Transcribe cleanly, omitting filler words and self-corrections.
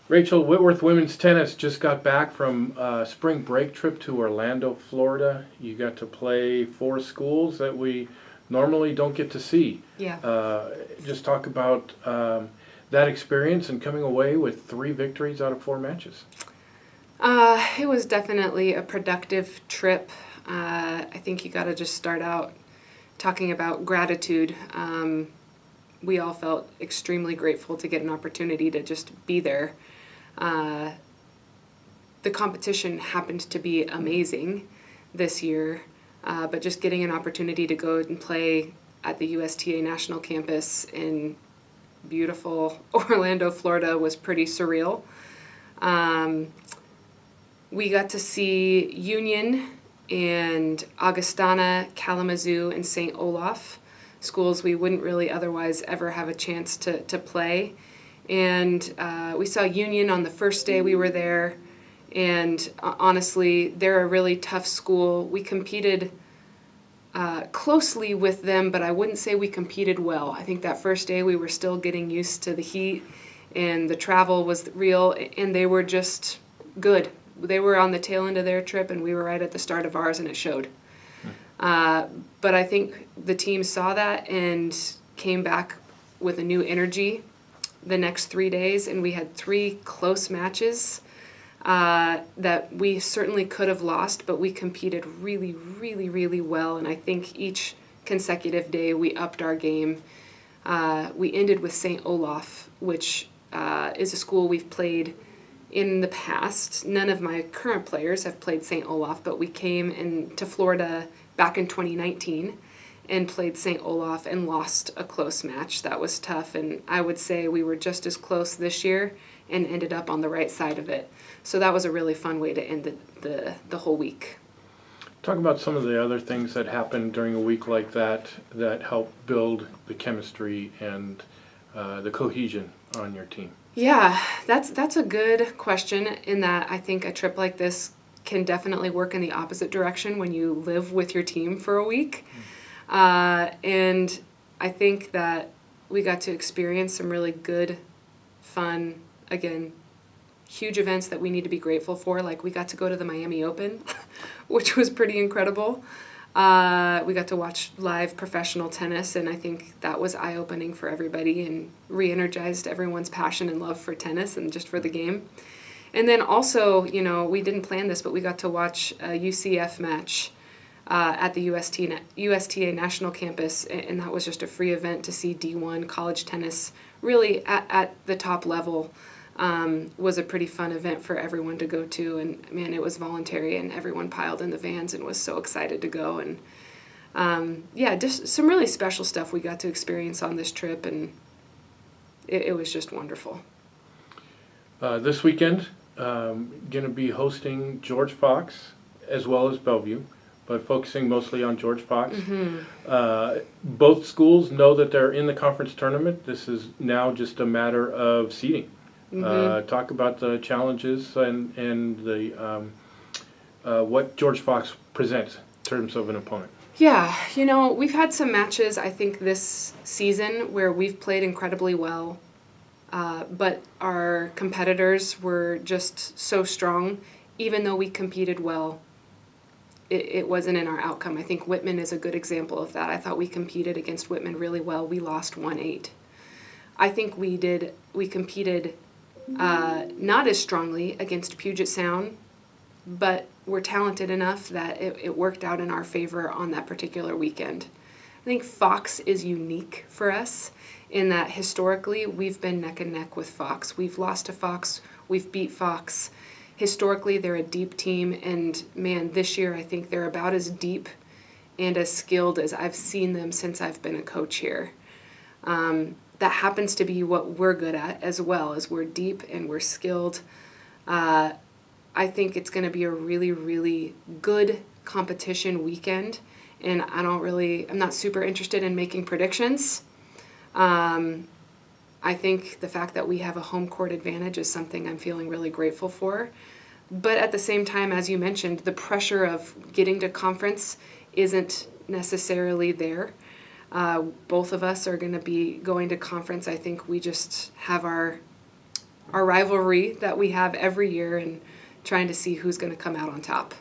Rachel, Whitworth women's tennis just got back from a spring break trip to Orlando, Florida. You got to play four schools that we normally don't get to see. Yeah. Just talk about that experience and coming away with 3 victories out of 4 matches. It was definitely a productive trip. I think you got to just start out talking about gratitude. We all felt extremely grateful to get an opportunity to just be there. The competition happened to be amazing this year, but just getting an opportunity to go and play at the USTA National Campus in beautiful Orlando, Florida was pretty surreal. We got to see Union and Augustana, Kalamazoo, and St. Olaf, schools we wouldn't really otherwise ever have a chance to play. And we saw Union on the first day we were there, and honestly, they're a really tough school. We competed closely with them, but I wouldn't say we competed well. I think that first day we were still getting used to the heat, and the travel was real, and they were just good. They were on the tail end of their trip, and we were right at the start of ours, and it showed. But I think the team saw that and came back with a new energy the next 3 days, and we had 3 close matches that we certainly could have lost, but we competed really, really, really well, and I think each consecutive day we upped our game. We ended with St. Olaf, which is a school we've played in the past. None of my current players have played St. Olaf, but we came into Florida back in 2019 and played St. Olaf and lost a close match. That was tough, and I would say we were just as close this year and ended up on the right side of it. So that was a really fun way to end the whole week. Talk about some of the other things that happened during a week like that that help build the chemistry and the cohesion on your team. Yeah, that's a good question, in that I think a trip like this can definitely work in the opposite direction when you live with your team for a week. And I think that we got to experience some really good, fun, again, huge events that we need to be grateful for. Like, we got to go to the Miami Open, which was pretty incredible. We got to watch live professional tennis, and I think that was eye-opening for everybody and re-energized everyone's passion and love for tennis and just for the game. And then also, we didn't plan this, but we got to watch a UCF match at the USTA National Campus, and that was just a free event to see D1 college tennis really at the top level. Was a pretty fun event for everyone to go to, and man, it was voluntary, and everyone piled in the vans and was so excited to go. And just some really special stuff we got to experience on this trip, and it was just wonderful. This weekend, going to be hosting George Fox as well as Bellevue, but focusing mostly on George Fox. Mm-hmm. Both schools know that they're in the conference tournament. This is now just a matter of seeding. Mm-hmm. Talk about the challenges and the what George Fox presents in terms of an opponent. Yeah, we've had some matches, I think, this season where we've played incredibly well, but our competitors were just so strong. Even though we competed well, it wasn't in our outcome. I think Whitman is a good example of that. I thought we competed against Whitman really well. We lost 1-8. I think we competed not as strongly against Puget Sound, but we're talented enough that it worked out in our favor on that particular weekend. I think Fox is unique for us in that historically we've been neck and neck with Fox. We've lost to Fox, we've beat Fox. Historically, they're a deep team, and man, this year I think they're about as deep and as skilled as I've seen them since I've been a coach here. That happens to be what we're good at as well, as we're deep and we're skilled. I think it's going to be a really, really good competition weekend, and I'm not super interested in making predictions. I think the fact that we have a home court advantage is something I'm feeling really grateful for. But at the same time, as you mentioned, the pressure of getting to conference isn't necessarily there. Both of us are going to be going to conference. I think we just have our our rivalry that we have every year and trying to see who's going to come out on top.